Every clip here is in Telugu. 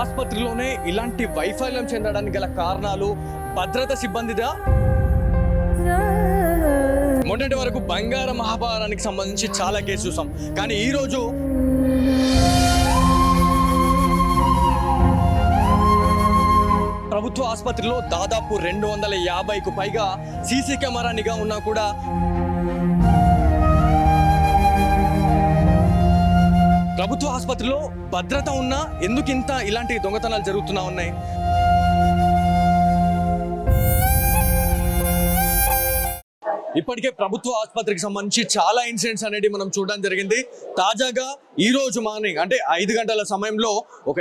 ఆసుపత్రిలోనే ఇలాంటి వైఫల్యం చెందడానికి గల కారణాలు భద్రతా సిబ్బందిదా? మొన్నటి వరకు బంగార మహాభారానికి సంబంధించి చాలా కేసు చూసాం, కానీ ఈరోజు ప్రభుత్వ ఆసుపత్రిలో దాదాపు 250కు పైగా సీసీ కెమెరా నిఘా ఉన్నా కూడా ప్రభుత్వ ఆసుపత్రిలో భద్రత ఉన్నా ఎందుకు ఇంత ఇలాంటి దొంగతనాలు జరుగుతున్నా ఉన్నాయి? ఇప్పటికే ప్రభుత్వ ఆసుపత్రికి సంబంధించి చాలా ఇన్సిడెంట్స్ అనేది మనం చూడడం జరిగింది. తాజాగా ఈ రోజు మార్నింగ్ అంటే 5 గంటల సమయంలో ఒక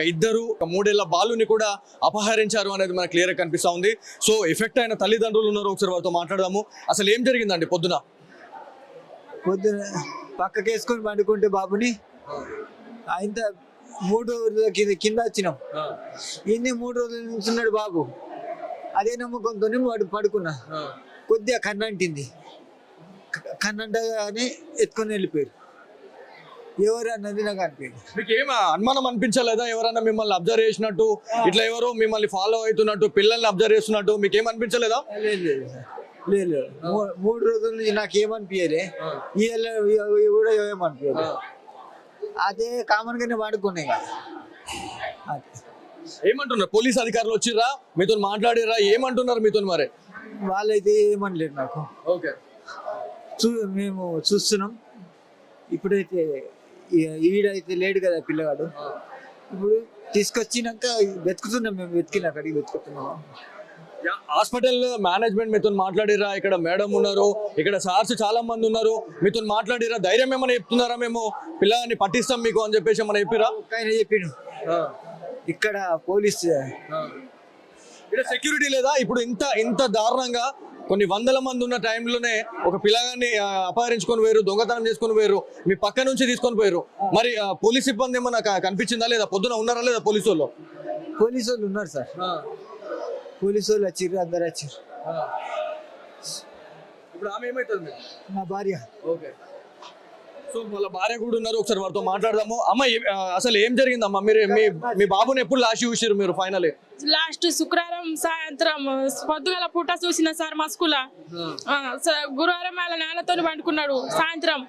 3 ఏళ్ల బాలుని కూడా అపహరించారు అనేది మనకు క్లియర్గా కనిపిస్తూ ఉంది. సో ఎఫెక్ట్ అయిన తల్లిదండ్రులు ఉన్నారు, ఒకసారి వారితో మాట్లాడదాము. అసలు ఏం జరిగిందండి? పొద్దున పక్కకేసుకొని పండుకుంటే బాబుని ఆయన 3 రోజుల కింద వచ్చినాం. ఇన్ని 3 రోజుల నుంచి ఉన్నాడు బాబు. అదే నమ్మకంతో వాడు పడుకున్నా. కొద్దిగా కన్నంటింది, కన్నంటగానే ఎత్తుకొని వెళ్ళిపోయారు. ఎవరు అన్నది నాకు అనిపించింది. మీకు ఏం అనుమానం అనిపించలేదా? ఎవరన్నా మిమ్మల్ని అబ్జర్వ్ చేసినట్టు, ఇట్లా ఎవరో మిమ్మల్ని ఫాలో అవుతున్నట్టు, పిల్లల్ని అబ్జర్వ్ చేస్తున్నట్టు మీకు ఏమనిపించలేదా? లేదు 3 రోజుల నుంచి నాకు ఏమనిపించలే, కూడా ఏమనిపించలే. అదే కామన్ గానే వాడుకున్నాయి కదా. ఏమంటున్నారు పోలీస్ అధికారులు? వచ్చిర్రా, మీతో మాట్లాడిరా? ఏమంటున్నారు మీతో? మరి వాళ్ళైతే ఏమనలేదు నాకు. ఓకే, మేము చూస్తున్నాం. ఇప్పుడైతే ఈడైతే లేడు కదా పిల్లగాడు. ఇప్పుడు తీసుకొచ్చినాక వెతుకుతున్నాం, మేము వెతికినాకడికి వెతుకుతున్నాం. హాస్పిటల్ మేనేజ్మెంట్ మీతో మాట్లాడిరా? ఇక్కడ మేడం ఉన్నారు, ఇక్కడ సార్స్ చాలా మంది ఉన్నారు, మీతో మాట్లాడిరా? ధైర్యం ఏమైనా చెప్తున్నారా? మేము పిల్లల్ని పట్టిస్తాం మీకు అని చెప్పేసి ఏమైనా చెప్పిరా? ఆయన చెప్పిండు. ఇక్కడ పోలీస్ ఇక్కడ సెక్యూరిటీ లేదా? ఇప్పుడు ఇంత దారుణంగా కొన్ని వందల మంది ఉన్న టైంలోనే ఒక పిల్లగాన్ని అపహరించుకొని పోయారు, దొంగతనం చేసుకొని పోయారు, మీ పక్క నుంచి తీసుకొని పోయారు. మరి పోలీస్ సిబ్బంది ఏమన్నా కనిపించిందా లేదా? పొద్దున ఉన్నారా లేదా పోలీసు వాళ్ళు? పోలీసు వాళ్ళు ఉన్నారు సార్. పోలీసు వాళ్ళు వచ్చిర్రు, అందరు వచ్చిర్రు. ఇప్పుడు ఆమె ఏమవుతుంది? నా భార్య. ఓకే, సో వాళ్ళ భార్య కూడా ఉన్నారు, ఒకసారి వారితో మాట్లాడదాము. అమ్మ, అసలు ఏం జరిగిందమ్మా? మీరు మీ బాబుని ఎప్పుడు లాస్ట్ చూసారు మీరు? ఫైనల్ లాస్ట్ శుక్రవారం సాయంత్రం పొద్దుగల పూట చూసిన సార్ మా స్కూల్. గురువారం వాళ్ళ నాన్నతో పండుకున్నాడు. సాయంత్రం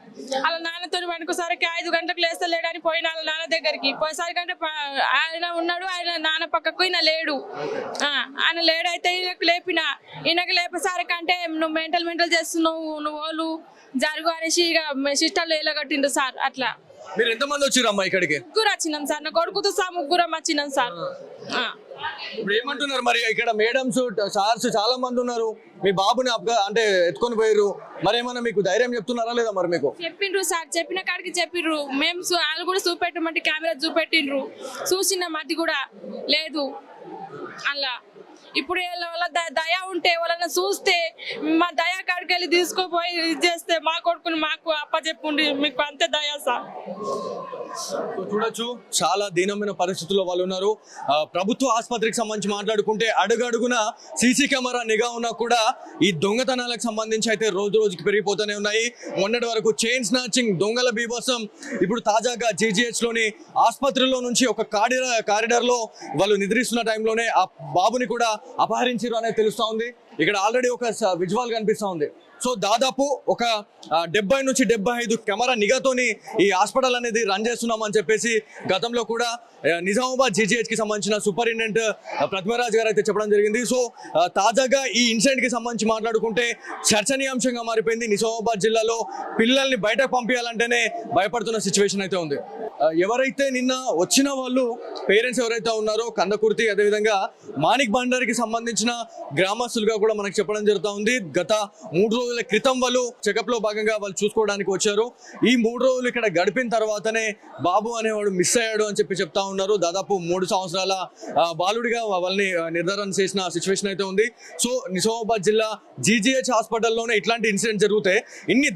వాళ్ళ నాన్నతో పండుకోసరికి 5 గంటలకు లేస్తలేడని పోయిన వాళ్ళ నాన్న దగ్గరికి పోయేసరికంటే ఆయన ఉన్నాడు, ఆయన నాన్న పక్కకు ఈయన లేడు. ఆయన లేడైతే ఈయనకు లేపిన, ఈయనకు లేపేసరికంటే నువ్వు మెంటల్ చేస్తున్నావు, నువ్వు వాళ్ళు జరుగు అనేసి ఇక సిస్టర్లు ఎలగట్టిండు సార్. అట్లా మీరు ఎంతమంది వచ్చిరమ్మా ఇక్కడికి? 3 వచ్చినాం సార్. నా కొడుకుతో సహా 3 వచ్చినాం సార్. ఇప్పుడు ఏమంటున్నారు మరి? ఇక్కడ మేడమ్స్ సార్స్ చాలా మంది ఉన్నారు, మీ బాబుని అంటే ఎత్తుకొని పోయారు. మరి ఏమన్నా మీకు ధైర్యం చెప్తున్నారా లేదా? మరి మీకు చెప్పిండ్రు సార్, చెప్పిన కాడికి చెప్పిండ్రు. మేము వాళ్ళు కూడా చూపెట్టమంటే కెమెరా చూపెట్టిండ్రు, చూసినాం. అది కూడా లేదు అలా. ఇప్పుడు వాళ్ళ దయ ఉంటే వాళ్ళని చూస్తే మా దయా కాడికి వెళ్ళి తీసుకుపోయి చేస్తే మా కొడుకుని మాకు అప్పచెప్పుండి మీకు అంతే దయా సార్. చూడొచ్చు, చాలా దీనమైన పరిస్థితుల్లో వాళ్ళు ఉన్నారు. ప్రభుత్వ ఆసుపత్రికి సంబంధించి మాట్లాడుకుంటే అడుగడుగున సీసీ కెమెరా నిఘా ఉన్నా కూడా ఈ దొంగతనాలకు సంబంధించి అయితే రోజు రోజుకి పెరిగిపోతూనే ఉన్నాయి. మొన్నటి వరకు చైన్ స్నాచింగ్, దొంగల బీభత్సం. ఇప్పుడు తాజాగా జీజీహెచ్ లోని ఆసుపత్రిలో నుంచి ఒక కారిడార్ లో వాళ్ళు నిద్రిస్తున్న టైంలోనే ఆ బాబుని కూడా అపహరించారు అనేది తెలుస్తా ఉంది. ఇక్కడ ఆల్రెడీ ఒక విజువల్ కనిపిస్తా ఉంది. సో దాదాపు ఒక 70 నుంచి 75 కెమెరా నిఘాతోని ఈ హాస్పిటల్ అనేది రన్ చేస్తున్నాం అని చెప్పేసి గతంలో కూడా నిజామాబాద్ జీజీహెచ్ కి సంబంధించిన సూపరింటెండెంట్ ప్రతిమరాజ్ గారు అయితే చెప్పడం జరిగింది. సో తాజాగా ఈ ఇన్సిడెంట్ కి సంబంధించి మాట్లాడుకుంటే చర్చనీయాంశంగా మారిపోయింది. నిజామాబాద్ జిల్లాలో పిల్లల్ని బయటకు పంపించాలంటేనే భయపడుతున్న సిచ్యువేషన్ అయితే ఉంది. ఎవరైతే నిన్న వచ్చిన వాళ్ళు పేరెంట్స్ ఎవరైతే ఉన్నారో కందకుర్తి, అదేవిధంగా మాణిక్ బండారికి సంబంధించిన గ్రామస్తులుగా కూడా మనకు చెప్పడం జరుగుతూ ఉంది. గత 3 రోజుల క్రితం వాళ్ళు చెకప్ లో భాగంగా వాళ్ళు చూసుకోవడానికి వచ్చారు. ఈ 3 రోజులు ఇక్కడ గడిపిన తర్వాతనే బాబు అనేవాడు మిస్ అయ్యాడు అని చెప్పి చెప్తా ఉన్నారు. దాదాపు 3 సంవత్సరాల బాలుడిగా వాళ్ళని నిర్ధారణ చేసిన సిచ్యువేషన్ అయితే ఉంది. సో నిజామాబాద్ జిల్లా జీజీహెచ్ హాస్పిటల్లోనే ఇట్లాంటి ఇన్సిడెంట్ జరిగితే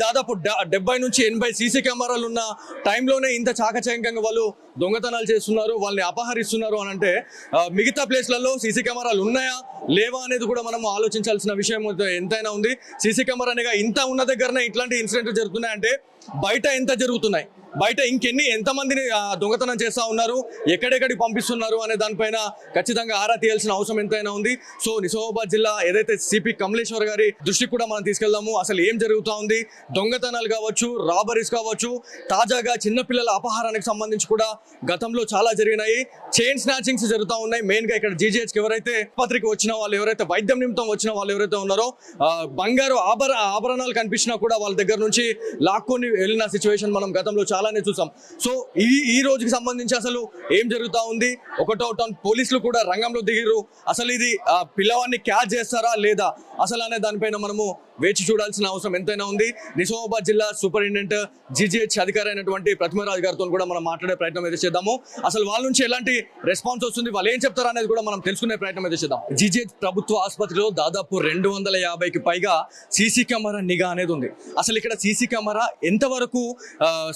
దాదాపు 70 నుంచి 80 సీసీ కెమెరాలు ఉన్న టైంలోనే ఇంత చాకచక్యంగా వాళ్ళు దొంగతనాలు చేస్తున్నారు, వాళ్ళని అపహరిస్తున్నారు అని అంటే మిగతా ప్లేస్లలో సీసీ కెమెరాలు ఉన్నాయా లేవా అనేది కూడా మనం ఆలోచించాల్సిన విషయం ఎంతైనా ఉంది. సీసీ కెమెరా ఇంత ఉన్న దగ్గరనే ఇట్లాంటి ఇన్సిడెంట్లు జరుగుతున్నాయంటే బయట ఎంత జరుగుతున్నాయి, బయట ఎంతమందిని దొంగతనం చేస్తా ఉన్నారు, ఎక్కడెక్కడికి పంపిస్తున్నారు అనే దానిపైన ఖచ్చితంగా ఆరా తీయాల్సిన అవసరం ఎంతైనా ఉంది. సో నిజామాబాద్ జిల్లా ఏదైతే సిపి కమలేశ్వర్ గారి దృష్టికి కూడా మనం తీసుకెళ్దాము. అసలు ఏం జరుగుతూ ఉంది, దొంగతనాలు కావచ్చు, రాబరీస్ కావచ్చు, తాజాగా చిన్నపిల్లల అపహారానికి సంబంధించి కూడా గతంలో చాలా జరిగినాయి. చైన్ స్నాచింగ్స్ జరుగుతూ ఉన్నాయి. మెయిన్ గా ఇక్కడ జీజీహెచ్కి ఎవరైతే ఆసుపత్రికి వచ్చిన వాళ్ళు, ఎవరైతే వైద్యం నిమిత్తం వచ్చిన వాళ్ళు ఎవరైతే ఉన్నారో బంగారు ఆభరణాలు కనిపించినా కూడా వాళ్ళ దగ్గర నుంచి లాక్కొని వెళ్ళిన సిచ్యువేషన్ మనం గతంలో చాలానే చూసాం. సో ఈ రోజుకి సంబంధించి అసలు ఏం జరుగుతూ ఉంది, ఒకటో టౌన్ పోలీసులు కూడా రంగంలో దిగిరు. అసలు ఇది పిల్లవాడిని క్యాచ్ చేస్తారా లేదా అసలు అనే దానిపైన మనము వేచి చూడాల్సిన అవసరం ఎంతైనా ఉంది. నిజామాబాద్ జిల్లా సూపరింటెండెంట్ జీజీహెచ్ అధికారి అయినటువంటి ప్రతిమరాజు గారితో కూడా మనం మాట్లాడే ప్రయత్నం అయితే చేద్దాము. అసలు వాళ్ళ నుంచి ఎలాంటి రెస్పాన్స్ వస్తుంది, వాళ్ళు ఏం చెప్తారు అనేది కూడా మనం తెలుసుకునే ప్రయత్నం అయితే చేద్దాం. జీజీహెచ్ ప్రభుత్వ ఆసుపత్రిలో దాదాపు 250కి పైగా సీసీ కెమెరా నిఘా అనేది ఉంది. అసలు ఇక్కడ సీసీ కెమెరా ఎంతవరకు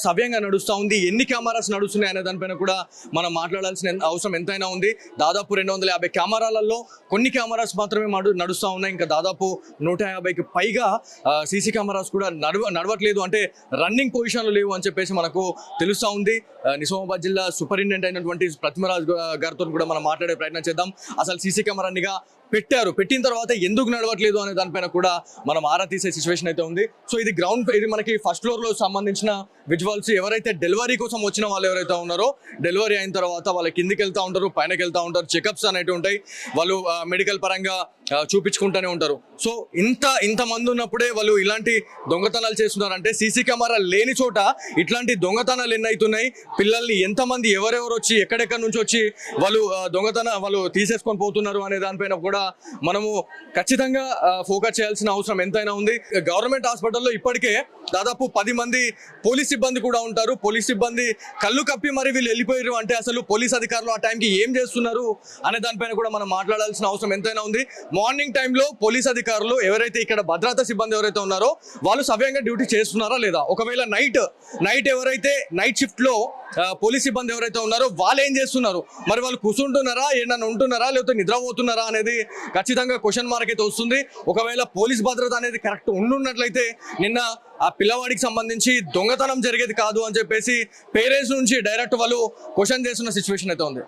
సవ్యంగా నడుస్తూ ఉంది, ఎన్ని కెమెరాస్ నడుస్తున్నాయి అనే దానిపైన కూడా మనం మాట్లాడాల్సిన అవసరం ఎంతైనా ఉంది. దాదాపు 250 కెమెరాలలో కొన్ని కెమెరాస్ మాత్రమే నడుస్తూ ఉన్నాయి. ఇంకా దాదాపు 150కి పైగా సీసీ కెమెరాస్ కూడా నడవట్లేదు, అంటే రన్నింగ్ పొజిషన్లో లేవు అని చెప్పేసి మనకు తెలుస్తూ ఉంది. నిజామాబాద్ జిల్లా సూపరింటెండెంట్ అయినటువంటి ప్రతిమరాజు గారితో కూడా మనం మాట్లాడే ప్రయత్నం చేద్దాం. అసలు సీసీ కెమెరా నిఘా పెట్టిన తర్వాత ఎందుకు నడవట్లేదు అనే దానిపైన కూడా మనం ఆరా తీసే సిచ్యువేషన్ అయితే ఉంది. సో ఇది ఇది మనకి ఫస్ట్ ఫ్లోర్ లో సంబంధించిన విజువల్స్. ఎవరైతే డెలివరీ కోసం వచ్చిన వాళ్ళు ఎవరైతే ఉన్నారో, డెలివరీ అయిన తర్వాత వాళ్ళ కిందికి వెళ్తూ ఉంటారు, పైనకి వెళ్తూ ఉంటారు, చెకప్స్ అనేవి ఉంటాయి, వాళ్ళు మెడికల్ పరంగా చూపించుకుంటూనే ఉంటారు. సో ఇంతమంది ఉన్నప్పుడే వాళ్ళు ఇలాంటి దొంగతనాలు చేస్తున్నారంటే సీసీ కెమెరా లేని చోట ఇట్లాంటి దొంగతనాలు ఎన్ని అవుతున్నాయి, పిల్లల్ని ఎంతమంది ఎవరెవరు వచ్చి ఎక్కడెక్కడి నుంచి వచ్చి వాళ్ళు తీసేసుకొని పోతున్నారు అనే దానిపైన కూడా మనము ఖచ్చితంగా ఫోకస్ చేయాల్సిన అవసరం ఎంతైనా ఉంది. గవర్నమెంట్ హాస్పిటల్లో ఇప్పటికే దాదాపు 10 మంది పోలీస్ సిబ్బంది కూడా ఉంటారు. పోలీస్ సిబ్బంది కళ్ళు కప్పి మరి వీళ్ళు వెళ్ళిపోయారు అంటే అసలు పోలీస్ అధికారులు ఆ టైంకి ఏం చేస్తున్నారు అనే దానిపైన కూడా మనం మాట్లాడాల్సిన అవసరం ఎంతైనా ఉంది. మార్నింగ్ టైంలో పోలీస్ అధికారులు ఎవరైతే ఇక్కడ భద్రతా సిబ్బంది ఎవరైతే ఉన్నారో వాళ్ళు సవ్యంగా డ్యూటీ చేస్తున్నారా లేదా, ఒకవేళ నైట్ ఎవరైతే నైట్ షిఫ్ట్ లో పోలీస్ సిబ్బంది ఎవరైతే ఉన్నారో వాళ్ళు ఏం చేస్తున్నారు, మరి వాళ్ళు కూర్చుంటున్నారా, ఏమన్నా ఉంటున్నారా, లేకపోతే నిద్రపోతున్నారా అనేది ఖచ్చితంగా క్వశ్చన్ మార్క్ అయితే వస్తుంది. ఒకవేళ పోలీస్ భద్రత అనేది కరెక్ట్ ఉండున్నట్లయితే నిన్న ఆ పిల్లవాడికి సంబంధించి దొంగతనం జరిగేది కాదు అని చెప్పేసి పేరెంట్స్ నుంచి డైరెక్ట్ వాళ్ళు క్వశ్చన్ చేస్తున్న సిచ్యువేషన్ అయితే ఉంది.